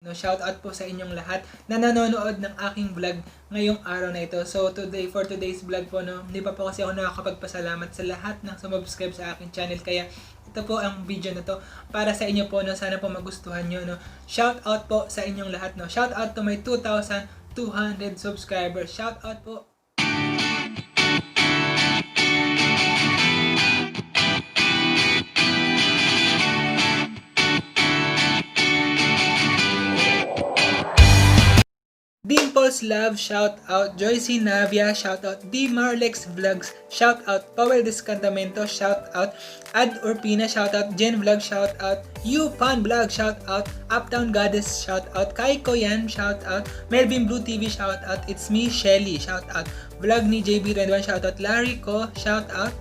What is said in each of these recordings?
No, shout out po sa inyong lahat na nanonood ng aking vlog ngayong araw na ito. So for today's vlog po, no, hindi pa po kasi ako nakakapagpasalamat sa lahat ng sumubscribe sa aking channel. Kaya ito po ang video na to para sa inyo po, no. Sana po magustuhan nyo, no. Shout out po sa inyong lahat, no. Shout out to my 2,200 subscribers. Shout out po. Dimples Love, shout out. Joycey Navia, shout out. D Marlex Vlogs, shout out. Powell Descantamento, shout out. Ad Urpina, shout out. Jen Vlog, shout out. Pan Vlog, shout out. Uptown Goddess, shout out. Kai Koyan, shout out. Melvin Blue TV, shout out. It's me, Shelly, shout out. Vlog ni JB Renduan, shout out. Larry Ko, shout out.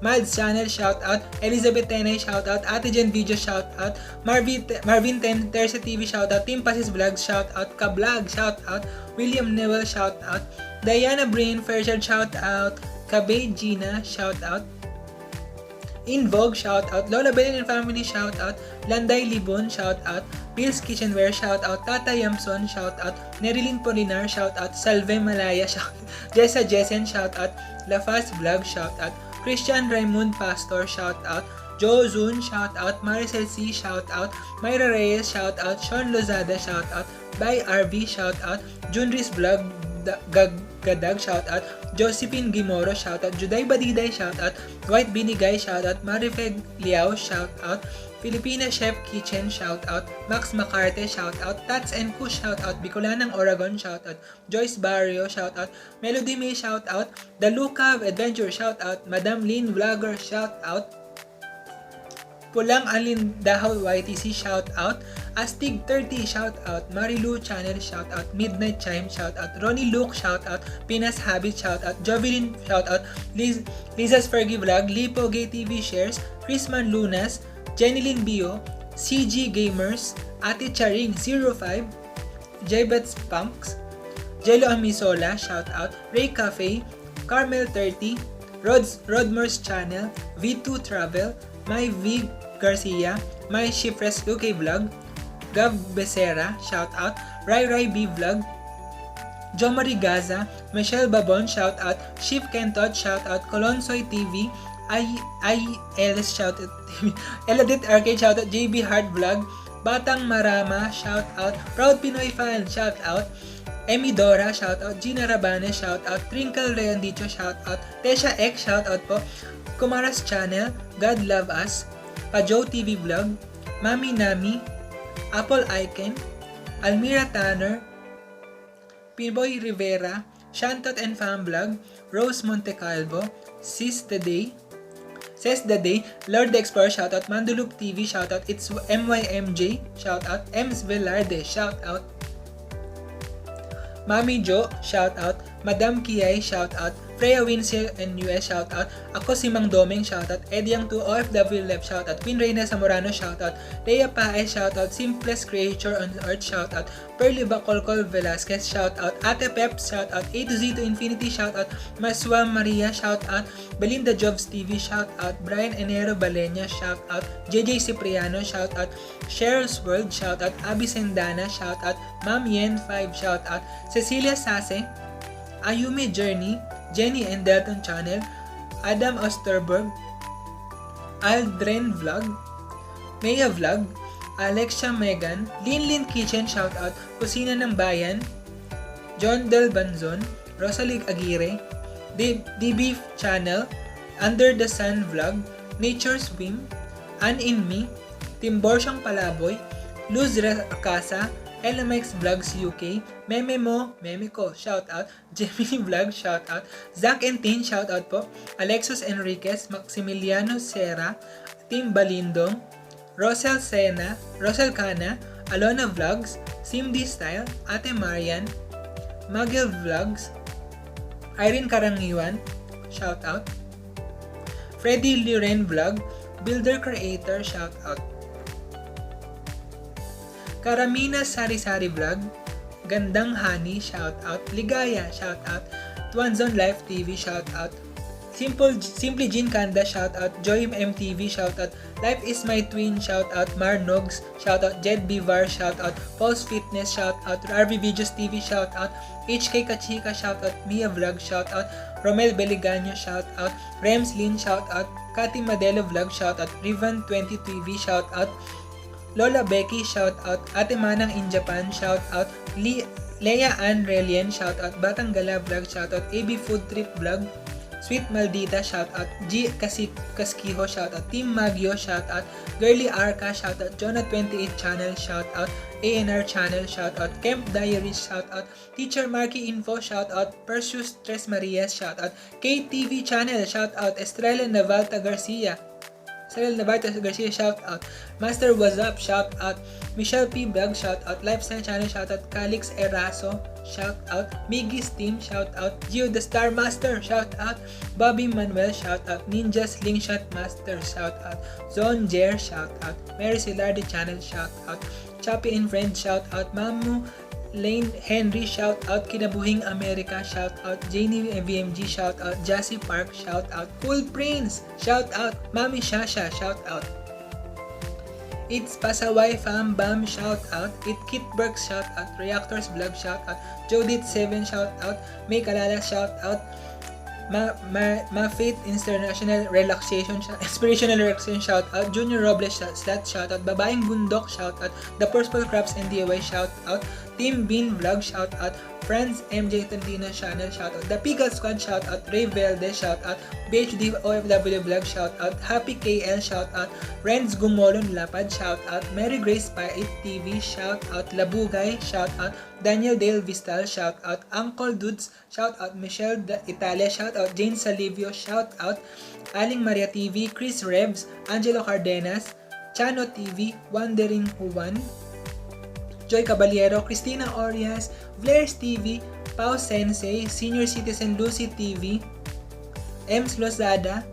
Mads Channel, shout out. Elizabeth Tenay, shout out. Ate Jen Video, shout out. Marvin Terza TV, shout out. Team Pasis Vlogs, shout out. Kablog, shout out. William Newell, shout out. Diana Brain, Fairchild, shout out. Kabe Gina, shout out. In Vogue, shout out. Lola Belen and Family, shout out. Landay Libon, shout out. Bill's Kitchenware, shout out. Tata Yamson, shout out. Nerilyn Polinar, shout out. Salve Malaya, shout out. Jessa Jessen, shout out. Lafaz Vlog, shout out. Christian Raymond Pastor, shout out. Joe Zun, shout out. Maricel C, shout out. Myra Reyes, shout out. Sean Lozada, shout out. By RV, shout out. Junris Vlog, Gadag, shout out. Josephine Gimoro, shout out. Juday Badiday, shout out. White Binigay, shout out. Marifeg Liao, shout out. Filipina Chef Kitchen, shout out. Max Macarte, shout out. Tats and Kush, shout out. Bicolanang Oragon, shout out. Joyce Barrio, shout out. Melody May, shout out. The Luca Adventure, shout out. Madam Lynn Vlogger, shout out. Pulang Alin Dahol YTC, shout out. Astig 30, shout out. Marilu Channel, shout out. Midnight Chime, shout out. Ronnie Luke, shout out. Pinas Habit, shout out. Jovelyn, shout out. Liza's Fergie Vlog. Lipo Gay TV Shares. Chrisman Lunas. Jenilyn Bio. CG Gamers. Ate Charing 05. Jebets Punks. Jello Amisola, shout out. Ray Cafe. Carmel 30. Rodmers Channel. V2 Travel. My V Garcia. My Shipres UK Vlog. Gav Becerra, shout out. Rai B Vlog. Jomari Gaza. Michelle Babon, shout out. Ship Kentot, shout out. Colonsoy TV. ILS, shout out. Eladit Arcade, shout out. JB Hard Vlog. Batang Marama, shout out. Proud Pinoy Fan, shout out. Emi Dora, shout out. Gina Rabane, shout out. Trinkle Leondicho, shout out. Tesha X, shout out po. Kumaras Channel. God Love Us. Pajo TV Vlog. Mami Nami. Apple Icon. Almira Tanner. Pinboy Rivera. Shantot and Fam Vlog. Rose Montecalvo. Says the Day. Lord the Explorer, shout out. Mandulup TV, shout out. It's MYMJ, shout out. Ems Velarde, shout out. Mami Jo, shout out. Madam Kiay, shout out. Freya Winsel and US, shout out. Ako si Mang Domeng, shout out. Edyang 2 OFW Left, shout out. Queen Reyna Zamorano, shout out. Leia Pae, shout out. Simplest Creature on Earth, shout out. Pearly Bacolcol Velasquez, shout out. Ate Pep, shout out. A to Z to Infinity, shout out. Maswa Maria, shout out. Belinda Jobs TV, shout out. Brian Enero Balenya, shout out. JJ Cipriano, shout out. Cheryl's World, shout out. Abby Sendana, shout out. Ma'am Yen 5, shout out. Cecilia Sase, Ayumi Journey, Jenny and Delton Channel, Adam Osterberg, Aldren Vlog, Maya Vlog, Alexia Megan, Linlin Kitchen, shout out. Kusina ng Bayan, John Del Banzon, Rosalie Aguirre, DB Channel, Under the Sun Vlog, Nature Swim, Ann in Me, Timborsyang Palaboy, Luz Acasa, LMX Vlogs UK, Meme Ko, shout out. Gemini Vlog, shout out. Zack and Tin, shout out po. Alexis Enriquez, Maximiliano Serra, Team Balindong, Rosel Cana, Alona Vlogs, Simdi Style, Ate Marian, Magel Vlogs, Irene Karangiwan, shout out. Freddy Liren Vlog, Builder Creator, shout out. Karamina Sari-Sari Vlog, Gandang Honey, shout out. Ligaya, shout out. Tuanzon Life TV, shout out. Simply Jean Kanda, shout out. Joy MTV, shout out. Life is my twin, shout out. Mar Nogs, shout out. Jed Bivar, shout out. Pulse Fitness, shout out. RV Videos TV, shout out. HK Kachika, shout out. Mia Vlog, shout out. Romel Beliganyo, shout out. Rems Lin, shout out. Kati Madelo Vlog, shout out. Rivan 20 TV, shout out. Lola Becky, shout out. Ate Manang in Japan, shout out. Leia Ann Relian, shout out. Batang Gala Vlog, shout out. AB Food Trip Vlog. Sweet Maldita, shout out. G Kaskiho, shout out. Team Magyo, shout out. Girly Arca, shout out. Jonah 28 Channel, shout out. ANR Channel, shout out. Camp Diaries, shout out. Teacher Marky Info, shout out. Perseus Tres Marias, shout out. KTV Channel, shout out. Estrella Navalta Garcia, shout out. Master Was Up, shout out. Michelle P. Vlog, shout out. Lifestyle Channel, shout out. Calix Eraso, shout out. Miggy's Team, shout out. Gio the Star Master, shout out. Bobby Manuel, shout out. Ninja Slingshot Master, shout out. Zone Jer, shout out. Mary Silardi Channel, shout out. Choppy and Friends, shout out. Mamu Lane Henry, shout out. Kinabuhing America, shout out. Janie VMG, shout out. Jassy Park, shout out. Cool Prince, shout out. Mami Shasha, shout out. It's Pasaway Fam Bam, shout out. It Kitberg, shout out. Reactors Vlog, shout out. Jodit7, shout out. May Kalala, shout out. Faith International Relaxation, Inspirational Relaxation, shout out. Junior Robles, shout out. Babaeng Bundok, shout out. The Purple Crabs and DIY, shout out. Team Bean Vlog, shout out. Friends MJ Tantino Channel, shout out. The Pickle Squad, shout out. Ray Velde, shout out. BHD OFW Vlog, shout out. Happy KL, shout out. Renz Gumolon Lapad, shout out. Mary Grace Pait TV, shout out. Labugay, shout out. Daniel Dale Vistal, shout out. Uncle Dudes, shout out. Michelle Italia, shout out. Jane Salivio, shout out. Aling Maria TV, Chris Rebs, Angelo Cardenas, Chano TV, Wandering Juan, Joy Caballero, Cristina Orias, Blair's TV, Pau Sensei, Senior Citizen Lucy TV, Ems Lozada,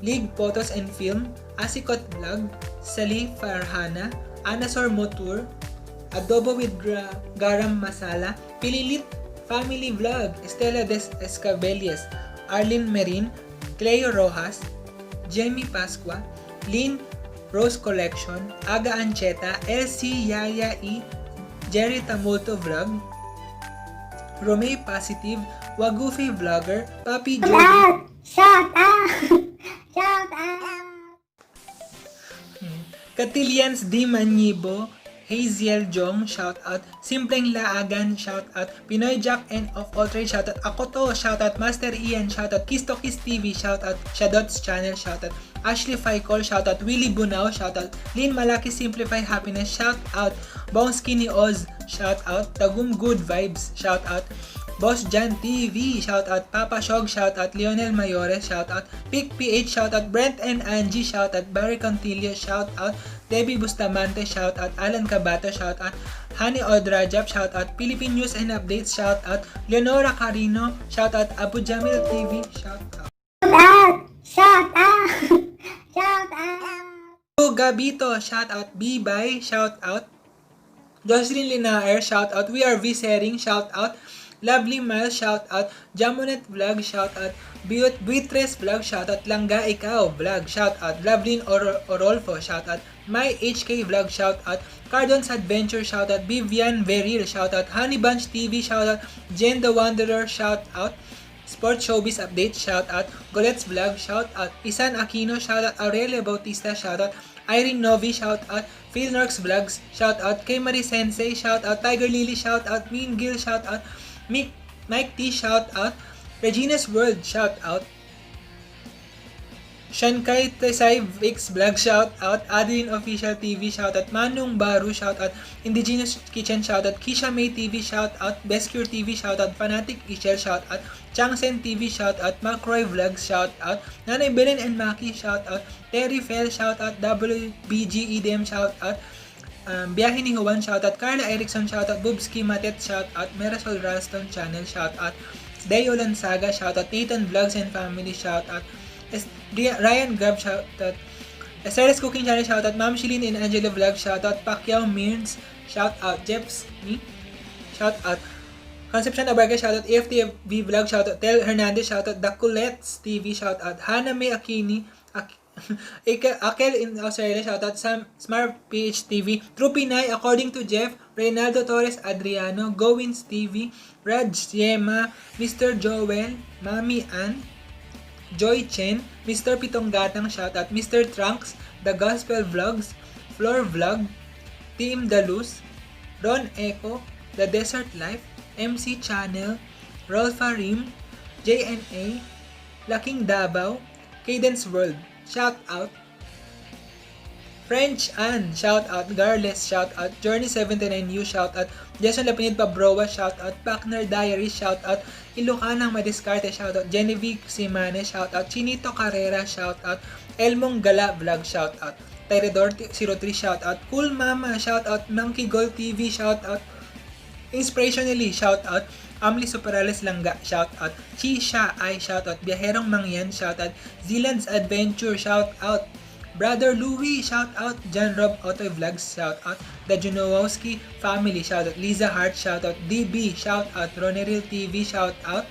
League Photos and Film, Asikot Vlog, Salih Farhana, Anasor Motur, Adobo with Garam Masala, Pililit Family Vlog, Estela Des Escabelias, Arlene Merin, Cleo Rojas, Jamie Pasqua, Lynn Rose Collection, Aga Ancheta, LC Yaya E, Jerry Tamulto Vlog, Romay Positive, Wagufi Vlogger, Papi Joey, Shout out! Shout out! Katilians Di Manibo, Haziel Jong, shout out. Simpleng Laagan, shout out. Pinoy Jack and of all trade, shout out. Ako to, shout out. Master Ian, shout out. Kiss to Kiss TV, shout out. Shadot's Channel, shout out. Ashley Faicol, shout out. Willie Bunao, shout out. Lynn Malaki Simplify Happiness, shout out. Bong Skinny Oz, shout out. Tagum Good Vibes, shout out. Boss Jan TV, shout out. Papa Shog, shout out. Lionel Mayores, shout out. Pick PH, shout out. Brent and Angie, shout out. Barry Contilio, shout out. Debbie Bustamante, shout out. Alan Cabato, shout out. Hani Odrajab, shout out. Philippine News and Updates, shout out. Leonora Carino, shout out. Abu Jamil TV, shout out. Shout out! Shout out! Gabito, shout out. B-Bye, shout out. Jocelyn Linaer, shout out. We are Visering, shout out. Lovely Miles, shout out. Jamonet Vlog, shout out. Beatrice Vlog, shout out. Langga Ikaw Vlog, shout out. Lovelyn Orolfo, shout out. My HK Vlog, shout out. Cardon's Adventure, shout out. Vivian Veril, shout out. Honey Bunch TV, shout out. Jen the Wanderer, shout out. Sports Showbiz Update, shout out. Golet's Vlog, shout out. Isan Aquino, shout out. Aurelia Bautista, shout out. Irene Novi, shout out. Phil Norks Vlogs, shout out. Kay Marie Sensei, shout out. Tiger Lily, shout out. Mean Gill, shout out. Mike T, shout out. Regina's World, shout out. Shankai Tesai Vix Vlog, shout out. Adeline Official TV, shout out. Manung Baru, shout out. Indigenous Kitchen, shout out. Kisha May TV, shout out. Best Cure TV, shout out. Fanatic Ishel, shout out. Changsen TV, shout out. Macroy Vlogs, shout out. Nanay Belen and Maki, shout out. Terry Fell, shout out. WBG EDM, shout out. Biyahe ni Juan, shout out. Carla Erickson, shout out. Bubski Matet, shout out. Merasol Ralston Channel, shout out. Dayo Lansaga, shout out. Nathan Vlogs and Family, shout out. Ryan Grab, shout out. Sarah's Cooking Channel, shout out. Ma'am Shilin and Angelo Vlog, shout out. Pacquiao Mearns, shout out. Jeps, me, shout out. Concepcion Abarca, shoutout. EFTV Vlog, shoutout. Tel Hernandez, shoutout. The Colettes TV, shoutout. Hannah May Akini, Akel in Australia, shoutout. Smart PH TV. True Pinay, according to Jeff. Reynaldo Torres Adriano. Gowins TV. Raj Yema. Mr. Joel. Mami Ann. Joy Chen. Mr. Pitong Gatang, shoutout. Mr. Trunks. The Gospel Vlogs. Floor Vlog. Team Dalus. Ron Echo. The Desert Life. MC Channel, Rolfa Rim, JNA, Laking Davao, Cadence World, shout out. French Ann, shout out. Garles, shout out. Journey 79U, shout out. Jason Lapinid Pabroa, shout out. Pakner Diary, shout out. Ilocanang Madiscarte, shout out. Genevieve Simane, shout out. Chinito Carrera, shout out. Elmong Gala Vlog, shout out. Tyredor 03, shout out. Cool Mama, shout out. Monkey Gold TV, shout out. Inspirationally, shout out. Amli Superales Langga, shout out. Chisha Ay, shout out. Biyaherong Mangyan, shout out. Zealand's Adventure, shout out. Brother Louie, shout out. John Rob Auto Vlogs, shout out. The Junowowski Family, shout out. Liza Hart, shout out. DB, shout out. Roneril TV, shout out.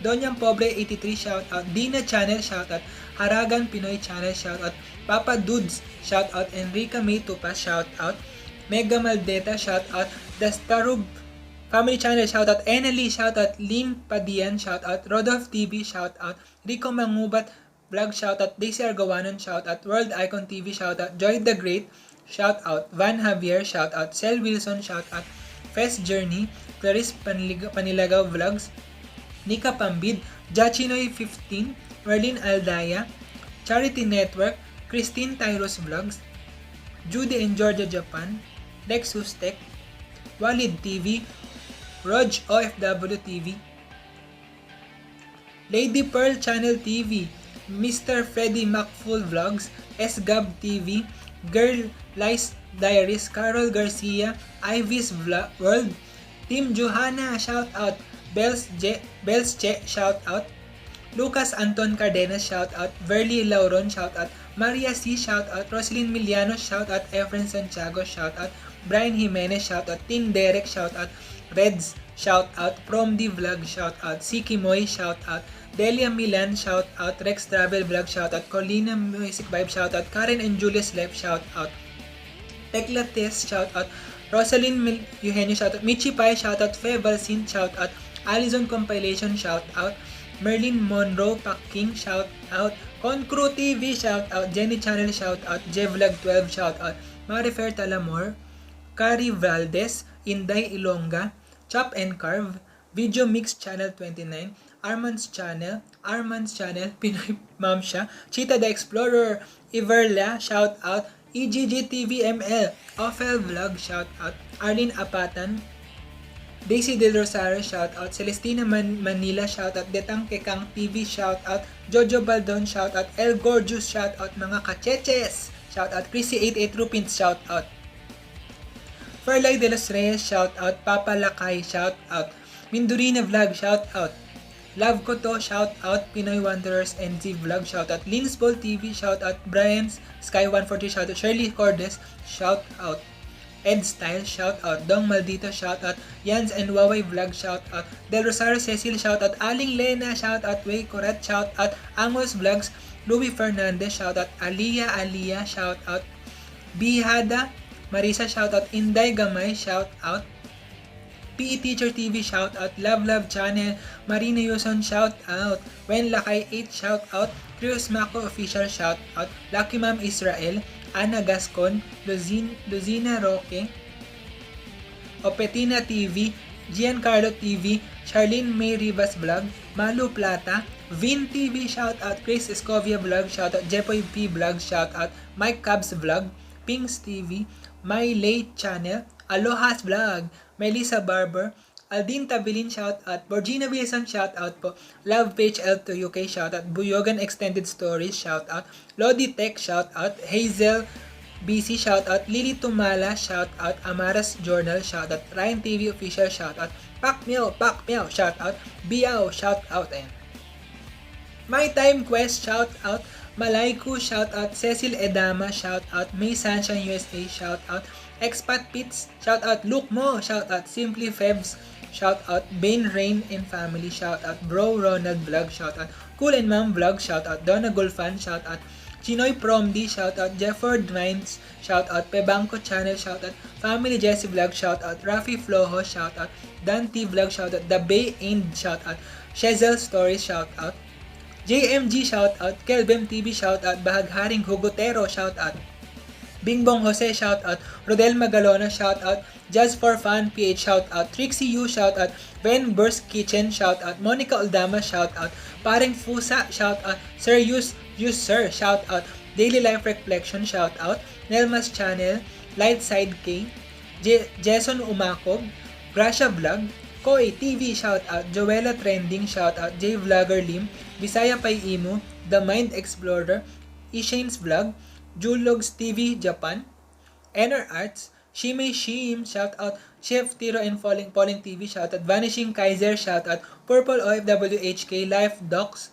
Donyang Pobre 83, shout out. Dina Channel, shout out. Haragan Pinoy Channel, shout out. Papa Dudes, shout out. Enrica May Tupas, shout out. Mega Maldeta, shout out. The Starub Family Channel, shoutout. Enely, shoutout. Lynn Padian, shoutout. Rodolph TV, shoutout. Rico Mangubat Vlog, shoutout. Daisy Argawanon, shoutout. World Icon TV, shoutout. Joy the Great, shoutout. Van Javier, shoutout. Cel Wilson, shoutout. Fest Journey, Clarice Panilagaw Vlogs, Nika Pambid, Jachinoy 15, Merlin Aldaya, Charity Network, Christine Tyros Vlogs, Judy and Georgia Japan, Lexus Tech, Walid TV, Rog OFW TV, Lady Pearl Channel TV, Mr. Freddy McFull Vlogs, SGab TV, Girl Lice Diaries, Carol Garcia, Ivy's World, Team Johanna, shout out. Bells Che, shout out. Lucas Anton Cardenas, shout out. Verly Lauron, shout out. Maria C, shout out. Roslyn Miliano, shout out. Efren Santiago, shout out. Brian Jimenez, shout out. Tim Derek, shout out. Reds, shout out. Promdi Vlog, shout out. Siki Moy, shout out. Delia Milan, shout out. Rex Travel Vlog, shout out. Colina Music Vibe, shout out. Karen and Julius Life, shout out. Tekla Tess, shout out. Rosalind Eugenio, shout out. Michi Pai, shout out. Fe Valsin, shout out. Allison Compilation, shout out. Merlin Monroe Packing, shout out. Concrew TV, shout out. Jenny Channel, shout out. Jvlog 12, shout out. Marifer Talamor, Cari Valdez, Inday Ilongga, Chop and Carve, Video Mix Channel 29, Arman's Channel, Pinoy Mamsha, Cheetah the Explorer, Iverla, shout out. EGG TV ML, Ophel Vlog, shout out. Arlene Apatan, Daisy Del Rosario, shout out. Celestina Manila, shout out. Detang Kekang TV, shout out. Jojo Baldon, shout out. El Gorgeous, shout out. Mga kacheches, shout out. Chrissy 88 Rupins, shout out. Ferlay de los Reyes, shout out. Papa Lakay, shout out. Mindurina Vlog, shout out. Love ko to, shout out. Pinoy Wanderers NZ Vlog, shout out. Linsball TV, shout out. Brian's Sky 140, shout out. Shirley Cordes, shout out. Ed Style, shout out. Dong Maldito, shout out. Yans and Huawei Vlog, shout out. Del Rosario Cecil, shout out. Aling Lena, shout out. Way Coret, shout out. Amos Vlogs, Louis Fernandez, shout out. Aliyah, shout out. Bihada Marisa, shout out. Inday Gamay, shout out. PE Teacher TV, shout out. Love Channel, Marina Yuson, shout out. Wen Lakay 8, shout out. Krios Mako Official, shout out. Lucky Mom Israel, Ana Gascon, Luzina Roque, Opetina TV, Giancarlo TV, Charlene May Rivas Vlog, Malu Plata, Vin TV, shout out. Chris Escovia Vlog, shout out. Jepoy P Vlog, shout out. Mike Cubs Vlog, Pings TV, My Late Channel, Aloha's Vlog, Melissa Barber, Aldin Tabilin, shout out. Borgina Wilson, shout out po. Love Page L2 UK, shout out. Buyogan Extended Stories, shout out. Lodi Tech, shout out. Hazel BC, shout out. Lily Tumala, shout out. Amaras Journal, shout out. Ryan TV Official, shout out. Pak Meow, shout out. Biao, shout out. Ayan. My Time Quest, shout out. Malayku, shout out. Cecil Edama, shout out. May Sunshine USA, shout out. Expat Pits, shout out. Look Mo, shout out. Simply Febs, shout out. Bane Rain and Family, shout out. Bro Ronald Vlog, shout out. Cool and Mom Vlog, shout out. Donna Gulfan, shout out. Chinoy Promdi, shout out. Jefford Mines, shout out. Pebanco Channel, shout out. Family Jesse Vlog, shout out. Rafi Flojo, shout out. Dante Vlog, shout out. The Bay End, shout out. Shezel Stories, shout out. JMG, shout out. Kelbem TV, shout out. Bahagharing Hugotero, shout out. Bingbong Jose, shout out. Rodel Magalona, shout out. Just for Fun PH, shout out. Trixie Yu, shout out. Ben Burst Kitchen, shout out. Monica Aldama, shout out. Pareng Fusa, shout out. Sir Yus Sir, shout out. Daily Life Reflection, shout out. Nelma's Channel, Lightside K, Jason Umakob, Gracia Vlog, Koi TV, shout out. Joella Trending, shout out. J Vlogger Lim, Bisaya Pai Imu, The Mind Explorer, Ishane's Vlog, Julogs TV Japan, Ener Arts, Shimei Shim, shout out. Chef Tiro and Falling TV, shout out. Vanishing Kaiser, shout out. Purple OFWHK, Life Docs,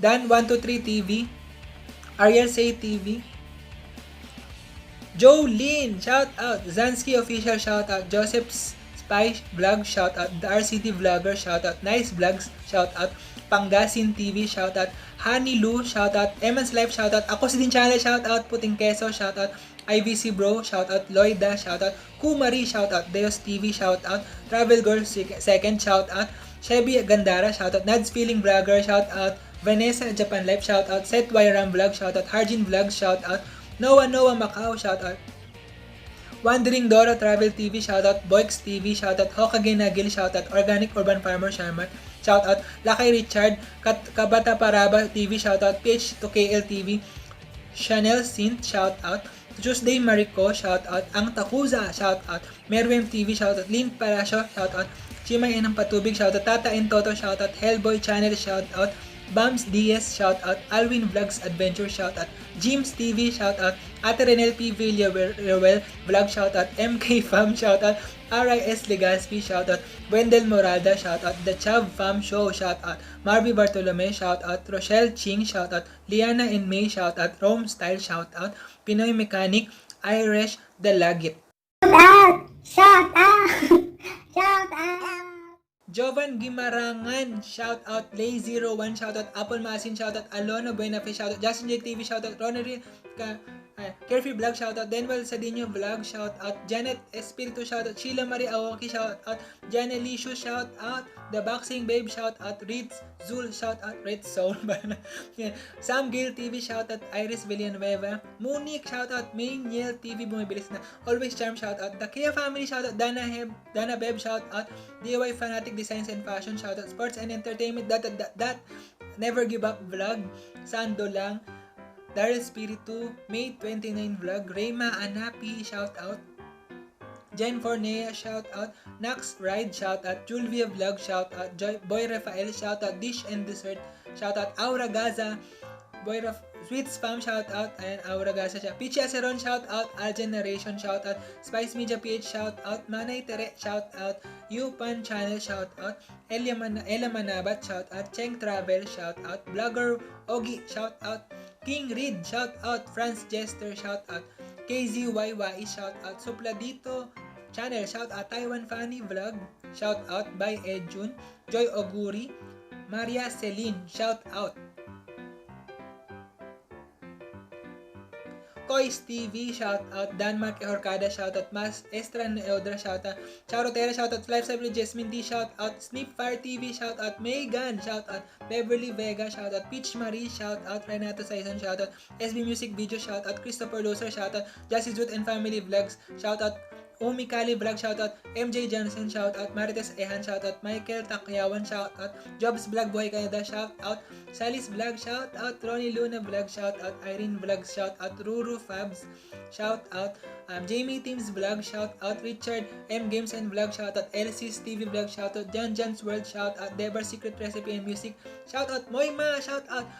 Dan 123 TV, Ariel Say TV, Jolene, shout out. Zansky Official, shout out. Joseph's Spy Vlog, shout out. The RCT Vlogger, shout out. Nice Vlogs, shout out. Pangasin TV, shout out. Honey Lou, shout out. Eman's Life, shout out. Ako si Din Channel, shout out. Puting Queso, shout out. IVC Bro, shout out. Loida, shout out. Kumari, shout out. Deos TV, shout out. Travel Girl Second, shout out. Chevy Gandara, shout out. Nads Feeling Vlogger, shout out. Vanessa Japan Life, shout out. Seth Wyram Vlog, shout out. Harjin Vlog, shout out. Noah Macau, shout out. Wandering Dora Travel TV, shout out. Boix TV, shout out. Hokage Nagil, shout out. Organic Urban Farmer Sharmat, shout out. Lakay Richard, Kabata Paraba TV, shout out. PH to KL TV, Chanel Sint, shout out. Tuesday Marico, shout out. Ang Takuza, shout out. Merwem TV, shout out. Lynn Parasyo, shout out. Chimay Enang Patubig, shout out. Tata and Toto, shout out. Hellboy Channel, shout out. Bams DS, shout out. Alwin Vlogs Adventure, shout out. Jims TV, shout out. Ate Renel P. Villarreal Vlog, shout out. MK Fam, shout out. RIS Legaspi, shout out. Wendell Moralda, shout out. The Chav Fam Show, shout out. Marby Bartolome, shout out. Rochelle Ching, shout out. Liana and May, shout out. Rome Style, shout out. Pinoy Mechanic, Irish The Lagit. Shout out! Shout out! Jovan Gimarangan, shout out. Lay01, shout out. Apple Masin, shout out. Alona Buenafe, shout out. Justin J TV, shout out. Ronald Carefree Vlog, shout out. Denwell Sadino Vlog, shout out. Janet Espiritu, shout out. Sheila Marie Aoki, shout out. Janet Lishu, shout out. The Boxing Babe, shout out. Ritz Zul, shout out. Ritz Soul, Sam Gale TV, shout out. Iris Villanueva. Monique, shout out. Main Yale TV, bumibilis na. Always Charm, shout out. The Kia Family, shout out. Dana Beb, shout out. DIY Fanatic Designs and Fashion, shout out. Sports and Entertainment, that Never Give Up Vlog. Sando Lang. Daryl Spiritu, May 29 Vlog, Rayma Anapi, shout out. Jen Fornea, shout out. Nax Ride, shout out. Julvia Vlog, shout out. Boy Rafael, shout out. Dish and Dessert, shout out. Aura Gaza, Sweet Spam, shout out. And Aura Gaza siya. Pichi Aceron, shout out. Al Generation, shout out. Spice Media PH, shout out. Manay Tere, shout out. Yupan Channel, shout out. Ella Manabat, shout out. Cheng Travel, shout out. Blogger Ogi, shout out. King Reed, shout out. France Jester, shout out. KZYY, shout out. Supladito Channel, shout out. Taiwan Funny Vlog, shout out by Edjun. Joy Oguri, Maria Celine, shout out. Kois TV, shout out. Danmark Horcada, shout out. Mas Estran Eodra, shout out. Charotera, shout out. Lifestyle with Jasmine D, shout out. Snipfire TV, shout out. Megan, shout out. Beverly Vega, shout out. Peach Marie, shout out. Renato Saison, shout out. SB Music Video, shout out. Christopher Loser, shout out. Justice Youth and Family Vlogs, shout out. Umi Kali Vlog, shout out. MJ Johnson, shout out. Marites Ehan, shout out. Michael Takyawan, shout out. Jobs Vlog Boy Canada, shout out. Salis Vlog, shout out. Ronnie Luna Vlog, shout out. Irene Vlog, shout out. Ruru Fabs, shout out. Jamie Teams Vlog, shout out. Richard M Games and Vlog, shout out. LC's TV Vlog, shout out. John's World, shout out. Deborah's Secret Recipe and Music, shout out. Moima, shout out.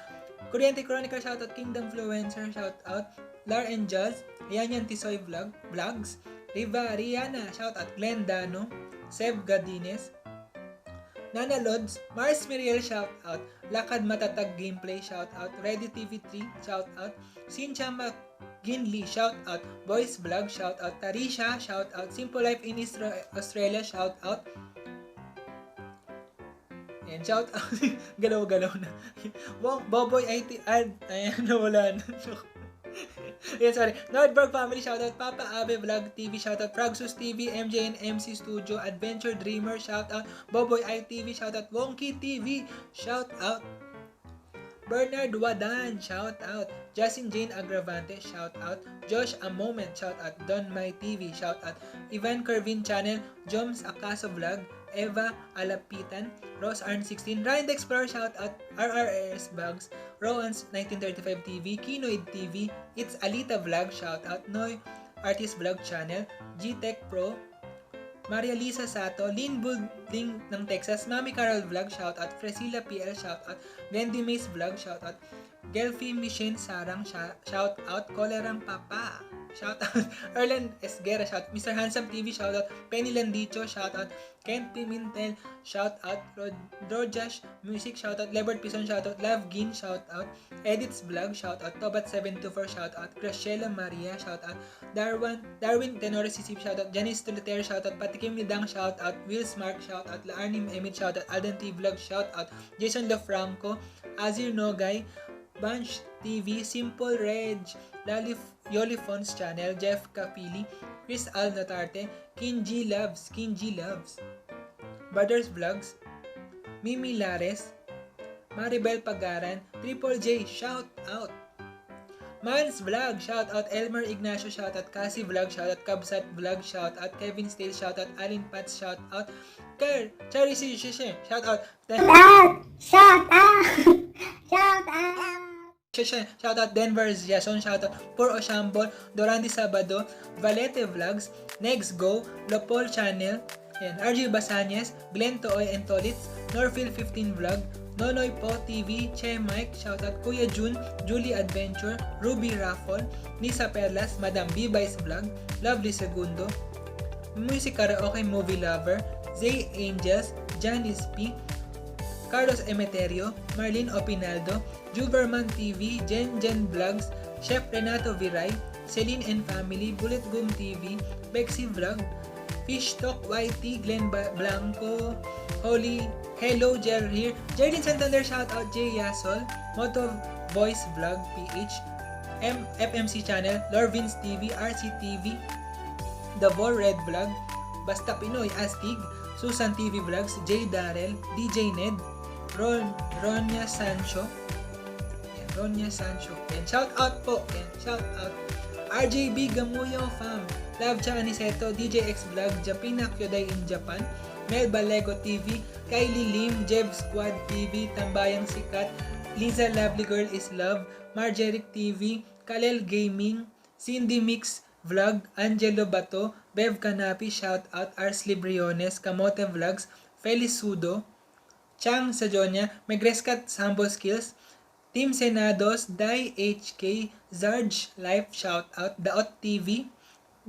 Kuryente Chronicle, shout out. Kingdom Fluencer, shout out. Lar and Jazz, Yanyan Tisoy Vlogs, Riana, shout out. Glenn Dano, Seb Gadines, Nana Lods, Mars Miriel, shout out. Lakad Matatag Gameplay, shout out. Ready TV3, shout out. Cynthia McGinley, shout out. Boys Vlog, shout out. Tarisha, shout out. Simple Life in Australia, shout out. Yan, shout out. Galaw-galaw na. Boboy IT ad. Ayan, nawala na. Yes, sorry. Nordberg Family, shoutout. Papa Abe Vlog TV, shoutout. Fragsus TV, MJN MC Studio, Adventure Dreamer, shoutout. Boboy ITV, shoutout. Wonky TV, shoutout. Bernard Wadan, shoutout. Justin Jane Agravante, shoutout. Josh A Moment, shoutout. Don My TV, shoutout. Ivan Kervin Channel, Joms Akaso Vlog, Eva Alapitan, Rose Arn 16, Ryan the Explorer, shoutout. RRS Bugs, Rowan's 1935 TV, Kinoid TV, It's Alita Vlog, shoutout. Noy Artist Vlog Channel, G-Tech Pro, Maria Lisa Sato, Lynn Bulding ng Texas, Mami Carol Vlog, shoutout. Fresila PL, shoutout. Glendy Mace Vlog, shoutout. Gelfie Michin Sarang, shoutout. Kolerang Papa, shoutout. Erlen Esguera, shoutout. Mr. Handsome TV, shoutout. Penny Landicho, shoutout. Kent Pimentel, shoutout. Rojash Music, shoutout. Lebert Pison, shoutout. Love Gin, shoutout. Edits Vlog, shoutout. Tobat724, shoutout. Graciela Maria, shoutout. Darwin Tenores Sisip, shoutout. Janice Tuliter, shoutout. Patikim Midang, shoutout. Will Smart, shoutout. Laarnim Emit, shoutout. Alden T Vlog, shoutout. Jason LaFranco, Azir Nogay, Bunch TV, Simple Reg, Yolifons Channel, Jeff Capili, Chris Al Natarte, Kinji Loves, Brothers Vlogs, Mimi Lares, Maribel Pagaran, Triple J, shout out. Mans Vlog, shout out. Elmer Ignacio, shout out. Cassie Vlog, shout out. Kabsat Vlog, shout out. Kevin Stale, shout out. Alin Pats, shout out. Cherry C, shout out. Shout out. Shout out. Shout out. Denver Jason, shout out. Por Oshambol, Dorandi Sabado, Valete Vlogs, Next Go, Lopol Channel, and RJ Basanyes, Glenn Tooy and Tolitz, Norfield 15 Vlog, Nonoy Po TV, Che Mike, shoutout. Kuya Jun, Julie Adventure, Ruby Raffle, Nisa Perlas, Madam B-Bice Vlog, Lovely Segundo, Music Karaoke Movie Lover, Zay Angels, Janice P, Carlos Emeterio, Marlene Opinaldo, Juverman TV, Jen Vlogs, Chef Renato Viray, Celine and Family, Bullet Boom TV, Bexy Vlog, Fish Talk YT, Glenn Blanco, Hello Jer here, Jardine Santander, shoutout. Jay Yasol, Moto Voice Vlog PH, FMC Channel, Lorvins TV, RCTV, The Vor Red Vlog, Basta Pinoy Astig, Susan TV Vlogs, J Darrell, DJ Ned, Ronya Sancho, and shout out po, and shout out. RJB Gamuyo Fam, Love Cha Aniseto, DJ X Vlog, Japina Kyoday in Japan, Mel Balego TV, Kylie Lim, Jeb Squad TV, Tambayang Sikat, Liza Lovely Girl is Love, Marjeric TV, Kalel Gaming, Cindy Mix Vlog, Angelo Bato, Bev Canapi, shout out. Ars Libriones, Kamote Vlogs, Felis Sudo, Chang Sajonia, Megrescat Sambo Skills, Team Senados, Dai HK, Zarge Life, shout out. Daot TV,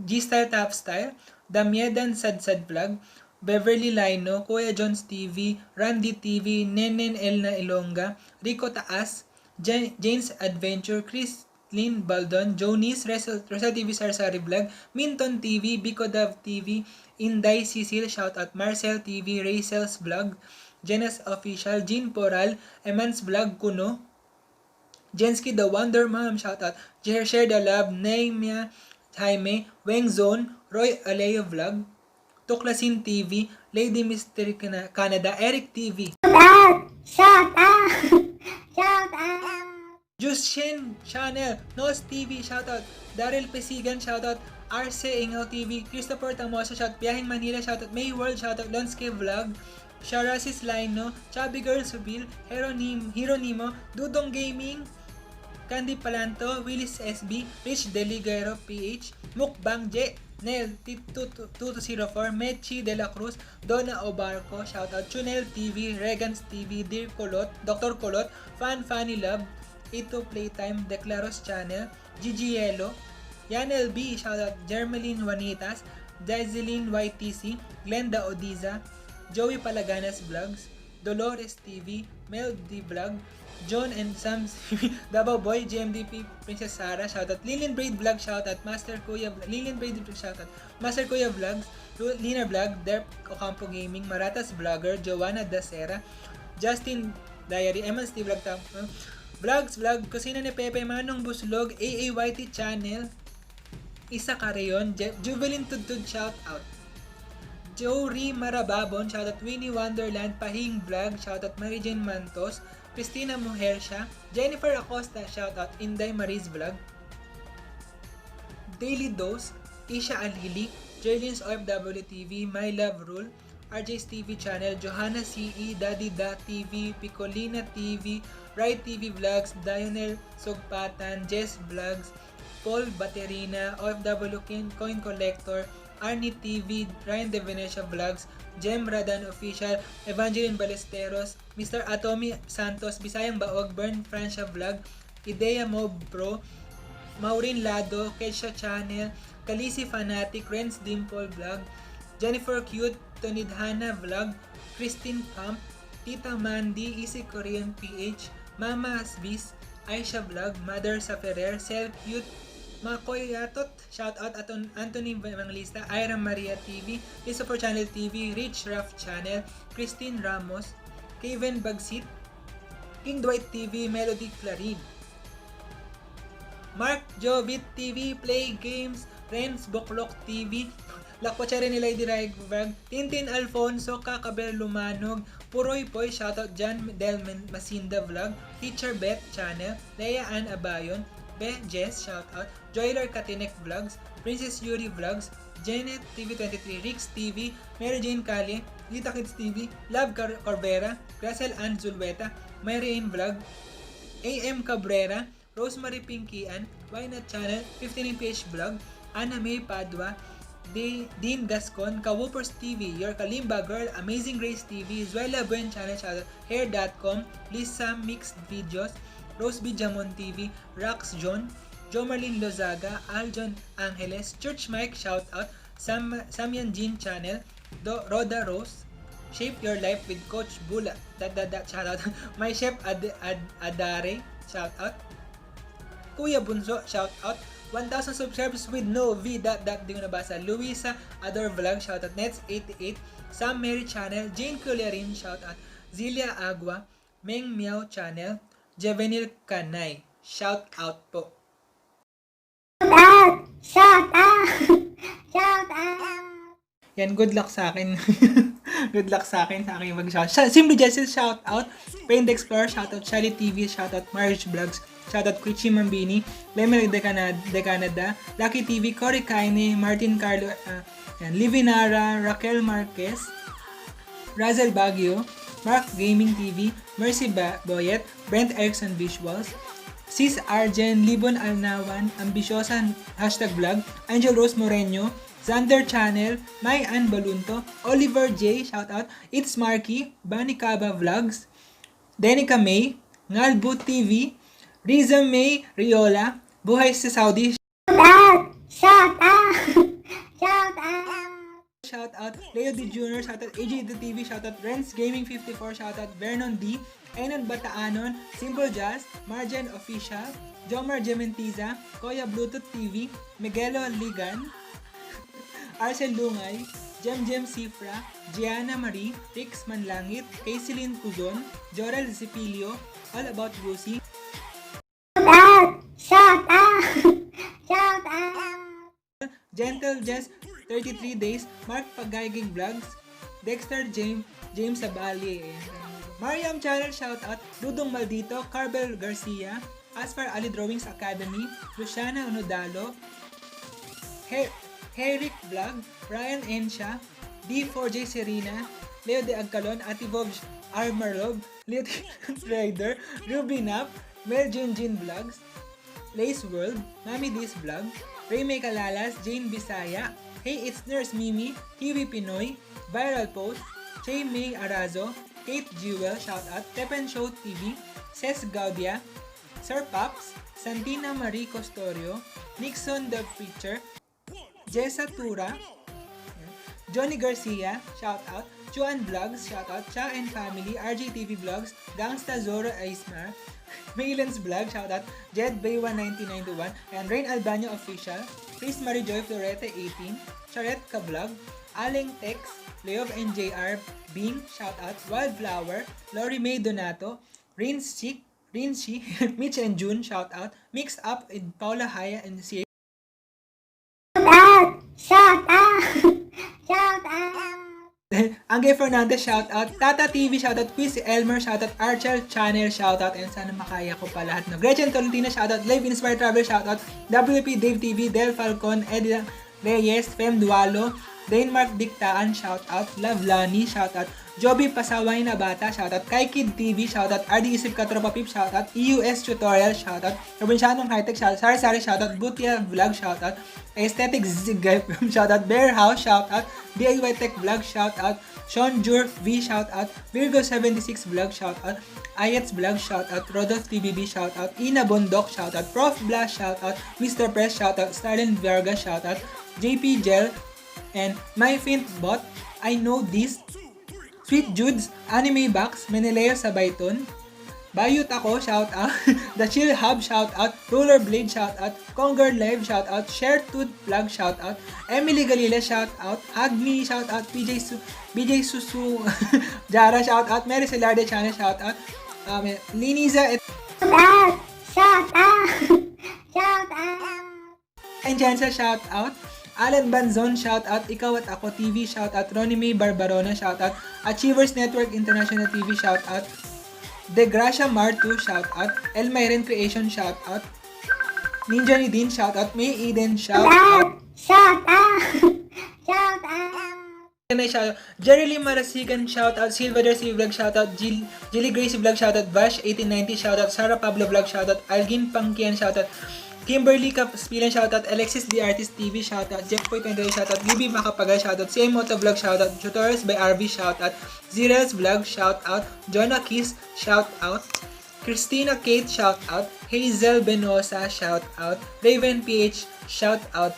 G-Style Top Style, Damiedan Sadsad Vlog, Beverly Lino, Kuya Jones TV, Randy TV, Nenen Elna Ilongga, Rico Taas, Jane's Adventure, Christine Baldon, Jonice, Rosal TV Sarsari Vlog, Minton TV, Biko Dav TV, Inday Cecil, shoutout. Marcel TV, Rachel's Vlog, Jenas Official, Jean Poral, Emans Vlog Kuno, Jensky The Wonder Mom, shoutout. Share the Love, Naimia Jaime, Weng Zone, Roy Aleo Vlog, Tuklasin TV, Lady Mystery Canada, Eric TV, Shout out. Shout out. Jushin Channel, Nos TV, shoutout. Daryl Pesigan, shoutout. Arce Ingaw TV, Christopher Tamosa, shoutout. Biyahing Manila, shoutout. May World, shoutout. Lonske Vlog, Sharasis Lino, Chubby Girl Subil, Hieronimo, Dudong Gaming, Candy Palanto, Willis SB, Rich Deligero PH, Mukbang J, Nel 2204, Mechi De La Cruz, Donna Obarco, shoutout. Chunel TV, Regans TV, Dear Colot, Dr. Colot, Fanny Love, Ito Playtime, Declaros Channel, Gigi Yelo, Yanel B, shoutout. Jermeline Juanitas, Dazeline YTC, Glenda Odiza, Joey Palaganas Vlogs, Dolores TV, Mel D Vlog, John and Sam Davao Boy, GMDP, Princess Sarah, shoutout. Lillian Braid Vlog, shoutout. Master Kuya, Lillian Braid Vlog, shoutout. Master Kuya Vlogs, Lina Vlog, Derp Ocampo Gaming, Maratas Vlogger, Joanna Dacera, Justin Diary, Eman Steve Vlog Tam, Vlogs Vlog, Kusina ni Pepe, Manong Buslog, AAYT Channel, Isa Carayon, Juvelin Tudtud shout out. Jory Marababon, shoutout Winnie Wonderland, Pahing Vlog, shoutout Mary Jane Mantos, Christina Muhersha, Jennifer Acosta, shoutout Inday Mariz Vlog, Daily Dose, Isha Alili, Jerlin's OFW TV, My Love Rule, RJ's TV Channel, Johanna CE, Daddy Da TV, Picolina TV, Right TV Vlogs, Dionel Sugpatan, Jess Vlogs, Paul Baterina, OFW Coin Collector, Arnie TV, Ryan De Venecia Vlogs, Jem Radan Official, Evangeline Balesteros, Mr. Atomy Santos, Bisayang Baog, Bern Francia Vlog, Idea Mob Pro, Maureen Lado, Kesha Channel, Kalisi Fanatic, Renz Dimple Vlog, Jennifer Cute, Tonidhana Vlog, Christine Pump, Tita Mandy, Easy Korean PH, Mama Asbis, Aisha Vlog, Mother Saferer, Self Cute, Makoy Yatot, shoutout at Anthony Evangelista, Ira Maria TV, Lisa for Channel TV, Rich Raff Channel, Christine Ramos, Kevin Bagsit, King Dwight TV, Melody Clarin, Mark Jovit TV, Play Games, Renz Boklok TV, Lakwatsari ni Lady Raigvag, Tintin Alfonso, Kakabel Lumanog, Puroy Poy, shoutout John Del Masinda Vlog, Teacher Beth Channel, Leia Ann Abayon, Be Jess, shoutout, Joyler Katinek Vlogs, Princess Yuri Vlogs, Janet TV23, Rix TV, Mary Jane Kali, Lita Kids TV, Love Corbera, Gracel Ann Zulweta, Mary Ann Vlog, AM Cabrera, Rosemary Pinkian, Why Not Channel, 15PH Vlog, Anna May Padua, Dean Gascon, Kawupers TV, Your Kalimba Girl, Amazing Grace TV, Zuela Buen Channel, shoutout, Hair.com, Lisa Mixed Videos, Rose B. Jamon TV, Rax John, Jo Marlene Lozaga, Aljon Angeles, Church Mike, shoutout, Samyan Jean Channel, Roda Rose, Shape Your Life with Coach Bula, shoutout, My Chef Adare, shoutout, Kuya Bunso, shoutout, 1,000 subscribers with no V, di ko nabasa, Luisa Ador Vlog, shoutout, Nets88, Sam Mary Channel, Jane Culiarin, shoutout, Zilia Agua, Meng Miao Channel, Jevenil Kanay. Shout out po. Shout out! Shout out! Yan, good luck sa akin. Good luck sa akin sa aking mag-shout. Simply Justice, shout out. Paint Explorer, shout out. Shally TV, shout out. Marriage Vlogs, shout out. Quichi Mambini, Lemel de Canada, Lucky TV, Cory Kaine, Martin Carlo, Livinara, Raquel Marquez, Razel Baguio, Mark Gaming TV, Mercy Boyet, Brent Erickson Visuals, Sis Arjen, Libon Alnawan, Ambisyosa #vlog, Angel Rose Moreno, Xander Channel, May Ann Balunto, Oliver J, shoutout, It's Marky, Bani Kaba Vlogs, Denica May, Ngalbu TV, Riza May Riola, Buhay sa Saudi, Shout out! Shout out! shout out Leo D. Jr., shout out AJ The TV, shout out Renz Gaming 54, shout out Vernon D, Enon Bataanon, Simple Jazz, Marjan Official, Jomar Gementiza, Koya Bluetooth TV, Miguelo Ligan, Arcel Lungay, Jem Cifra, Gianna Marie, Rix Manlangit, Kaysilin Cuzon, Jorel Zipilio, All About Lucy, Shout out! Shout out! Gentle Jess 33 Days, Mark Pagayging Vlogs, Dexter James Sabali, Mariam Channel, shoutout, Dudong Maldito, Carbel Garcia, Aspar Ali Drawings Academy, Luciana Unodalo, Herrick Vlog, Ryan Ensha, D4J Serena, Leo De Agcalon, Ativov Armarov, Leo Rider, Ruby Nap, Mel Jin Vlogs, Lace World, Mami Dis Vlog, Ray May Kalalas, Jane Bisaya, Hey It's Nurse Mimi, Kiwi Pinoy, Viral Post, Che May Arazo, Kate Jewel, shoutout, Tepen Show TV, Ces Gaudia, Sir Paps, Santina Marie Costorio, Nixon the Preacher, Jessa Tura, Johnny Garcia, shoutout, Chuan Vlogs, shoutout, Cha and Family, RJTV Vlogs, Gangsta Zoro Aismar, Maylan's Vlog, shoutout, Jed Baywa 1991, and Rain Albano Official, Chris Marie Joy Floreta 18, Charette Ka Vlog, Aling Tex, Leov and JR, Bean, shout out, Wildflower, Lori May Donato, Rinshi, Mitch and June, shout out, Mixed Up in Paula Haya and Siri. Shout out! Shout out! Angge Fernandez, shout out, Tata TV, shout out, Quiz Elmer, shout out, Archel Channel, shout out, and sana makaya ko pa lahat. No? Gretchen Tolentino, shout out, Live Inspired Travel, shout out, WP Dave TV, Del Falcon, Eddie Reyes, Fem Dualo, Denmark Dictaan, shout out, Love Lani, shout out, Joby Pasaway na Bata, shout out, Kai Kid TV, shout out, RD Isip Katropa Pip, shout out, EUS Tutorial, shout out, Provincianong Hightech, shout out, Sari Sari, shout out, Butia Vlog, shout out, Aesthetic Zigay, shout out, Bear House, shout out, DIY Tech Vlog, shout out, Sean Jur V, shout out, Virgo76 Vlog, shout out, Ayets Vlog, shout out, Rodolph TBB, shout out, Ina Bondok, shout out, Prof Blast, shout out, Mr. Press, shout out, Starlin Varga, shout out, JP Gel, and My Fint Bot, I Know This, Sweet Judes, Anime Box, Meneleo Sabayton, Bayut Ako, shout out, The Chill Hub, shout out, Rollerblade, shout out, Conger Live, shout out, Share Tooth Plug, shout out, Emily Galila, shout out, Agmi, shout out, BJ Susu, Jara, shout out, Mary Celarde Channel, shout out, Liniza, Shout out! Shout out! and Jansa, shout out, Alan Banzon, shout out, Ikaw at Ako TV, shout out, Ronnie May Barbarona, shout out, Achievers Network International TV, shout out, De Gracia Martu, shout out, El Mayren Creation, shout out, Ninja ni Din, shout out, May Eden, shout out, Shout out! Shout out! Jerry Lee Marasigan, shout out, Silvader C Vlog, shout out, Jilly Gracie Vlog, shout out, Vash 1890, shout out, Sarah Pablo Vlog, shout out, Algin Pangkian, shout out, Kimberly Kaspilan, shout out, Alexis The Artist TV, shout out, Jeffpoy 28, shout out, Bibi Makapagal, shout out, CM Moto Vlog, shout out, Tutorials by RV, shout out, Zirels Vlog, shout out, Jonah Kiss, shout out, Christina Kate, shout out, Hazel Benosa, shout out, Raven PH, shout out,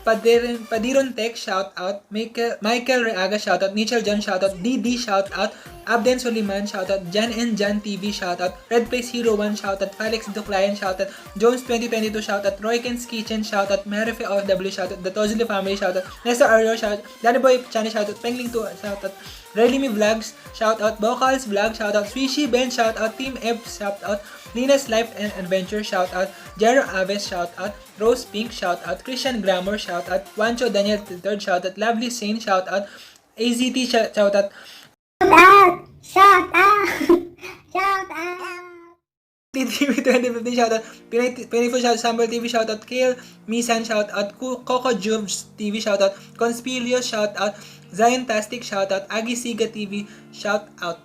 Padiron Tech, shout out, Michael Reaga, shout out, Mitchell John, shout out, DD, shout out, Abden Soliman, shout out, Jan and Jan TV, shout out, Red Place Hero 1, shout out, Felix Duclayan, shout out, Jones 2022, shout out, Roykens Kitchen, shout out, Marife OFW, shout out, The Tozili Family, shout out, Nesta Arlo, shout out, Danny Boy Channel, shout out, Pengling 2, shout out, Relimi Vlogs, shout out, Vocals Vlog, shout out, Swishy Ben, shout out, Team F, shout out, Lina's Life and Adventure, shout out, Jero Aves, shout out, Rose Pink, shout out, Christian Glamour, shout out, Juancho Daniel III, shout out, Lovely Saint, shout out, AZT, shout out, Shout out! Shout out! TV 2015, shout out, Pinayful, shout out, Sambal TV, shout out, Kale Misan, shout out, Coco Jubes TV, shout out, Conspilios, shout out, Ziontastic, shout out, Agi Siga TV, shout out,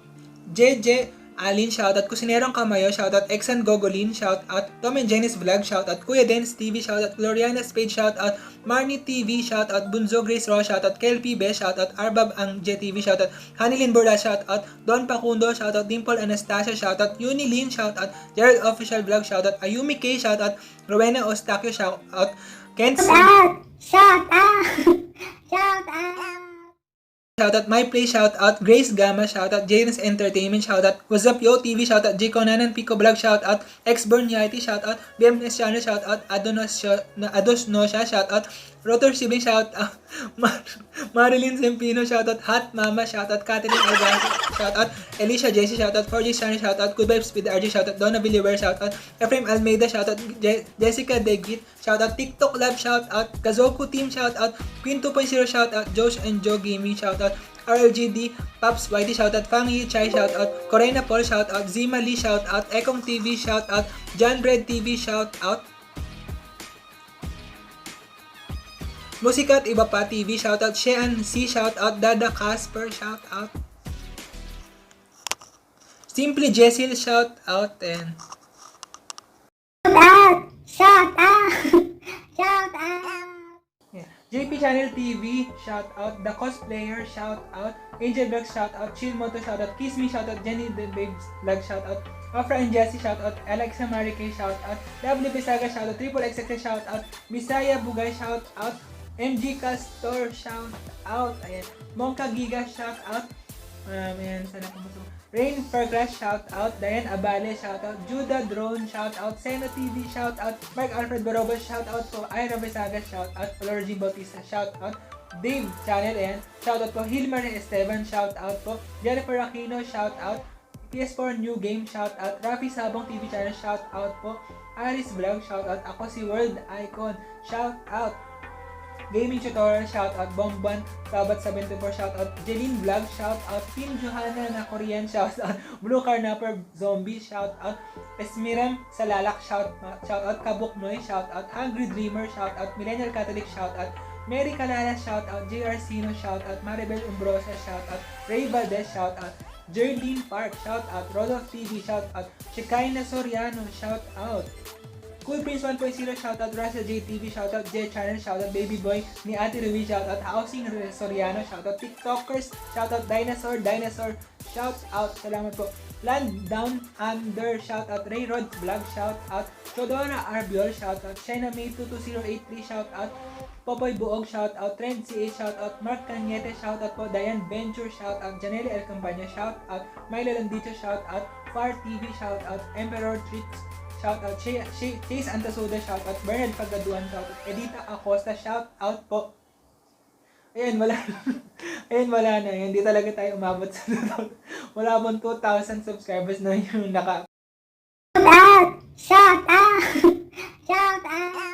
JJ Alin, shout out, Kusinerong Kamayo, shout out, Exan Gogolin, shout out, Tom and Jenny's Vlog, shout out, Kuya Dens TV, shout out, Gloriana's Page, shout out, Marnie TV, shout out, Bunzo Grace Raw, shout out, Kelpie Be, shout out, Arbab Angje TV, shout out, Hanilin Borda, shout out, Don Pakundo, shout out, Dimple Anastasia, shout out, Unilin, shout out, Jared Official Vlog, shout out, Ayumi K, shout out, Rowena Ostakio, shout out, Kent Shout out! Shout out! shout out, My Play, shout out, Grace Gama, shout out, Jaden's Entertainment, shout out, What's Up Yo TV, shout out, J. Conanan Pico Vlog, shout out, X-Born Yati, shout out, BMS Channel, shout out, Ados Nosha, shout out, Rotor Sibling, shout out, Marilyn Sempino, shout out, Hot Mama, shout out, Catherine Alvarez, shout out, Alicia JC, shout out, 4J Channel, shout out, Good Vibes with RJ, shout out, Donna Villiver, shout out, Ephraim Almeida, shout out, Jessica Degit, shout out, TikTok Lab, shout out, Kazoku Team, shout out, Queen 2.0, shout out, Josh and Joe Gaming, shout out, RLGD, Pops Whitey, shout out, Fang Yi Chai, shout out, Corena Paul, shout out, Zima Lee, shout out, Ekong TV, shout out, John Bread TV, shout out, Musikat Iba Pa TV, shout out, Shean C, shout out, Dada Casper, shout out, Simply Jessil, shout out, and Shout out! Shout out! yeah. JP Channel TV, shout out, The Cosplayer, shout out, Angel Vlog, shout out, Chill Moto, shout out, Kiss Me, shout out, Jenny the Babes Vlog, shout out, Afra and Jessie, shout out, Alexa Marike, shout out, Lovely Bisaga, shout out, Triple XX, shout out, Bisaya Bugay, shout out, MG Castor, shout out, ayan, Monka Giga, shout out, ayan, sana po ito, Rain Faircrash, shout out, Diane Abale, shout out, Judah Drone, shout out, Sena TV, shout out, Mark Alfred Baroba, shout out po, Ira Bisaga, shout out, Flor G. Bautista, shout out, Dave Channel, ayan. Shoutout po. Hilmar Esteban, shoutout po. Jennifer Aquino, shoutout. PS4 New Game, shoutout. Rafi Sabong TV Channel, shoutout po. Aris Vlog, shoutout. Ako si World Icon, shoutout. Gaming Tutorial, shoutout. Bomban Tabat 74, shoutout. Jeline Vlog, shoutout. Team Johanna na Korean, shoutout. Blue Carnapper Zombie, shoutout. Esmiram Salalak, shoutout. Kabuk Noy, shoutout. Hungry Dreamer, shoutout. Millennial Catholic, shoutout. Mary Calala, shoutout. JR Sino, shoutout. Maribel Umbrosa, shoutout. Ray Valdez, shoutout. Jerlene Park, shoutout. Rodolph TV, shoutout. Shekinah Soriano, shoutout. Cool Prince 1.0, shoutout. Russell JTV, shoutout. J Channel, shoutout. Baby Boy ni Ate Ruby, shoutout. Housing Soriano, shoutout. TikTokers, shoutout. Dinosaur, shoutout. Salamat po. Land Down Under, shoutout. Ray Rod Vlog, shoutout. Chodora Arbiol, shoutout. China May 22083, shoutout. Popoy Buog, shoutout. Trend CH, shoutout. Mark Cañete, shoutout po. Diane Venture, shoutout. Janelle El Campanya, shoutout. Milo Landito, shoutout. Far TV, shoutout. Emperor Treats, shoutout. Chase Antasuda, shoutout. Bernard Pagaduan, shoutout. Edita Acosta, shoutout po. Ayan, wala. Ayan, wala na. Hindi talaga tayo umabot sa 2,000. Wala pong 2,000 subscribers na yung Shout out! Shout out!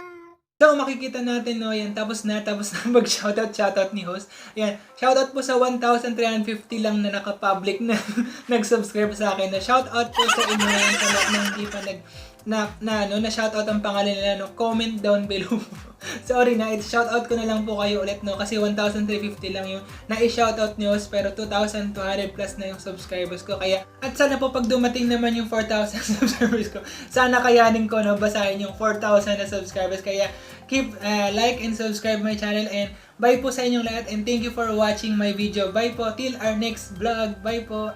So, makikita natin, no, yan, tapos na mag-shoutout ni host. Yan, shoutout po sa 1,350 lang na naka-public na nag-subscribe sa akin. Na shoutout po sa inyo yan, sa lahat na hindi pa na shoutout ang pangalan nila, no, comment down below. Sorry na, shoutout ko na lang po kayo ulit, no, kasi 1,350 lang yung na-shoutout ni host, pero 2,200 plus na yung subscribers ko. Kaya, at sana po pag dumating naman yung 4,000 subscribers ko, sana kayanin ko, no, basahin yung 4,000 na subscribers. Kaya, keep like and subscribe my channel, and bye po sa inyong lahat, and thank you for watching my video. Bye po, till our next vlog. Bye po.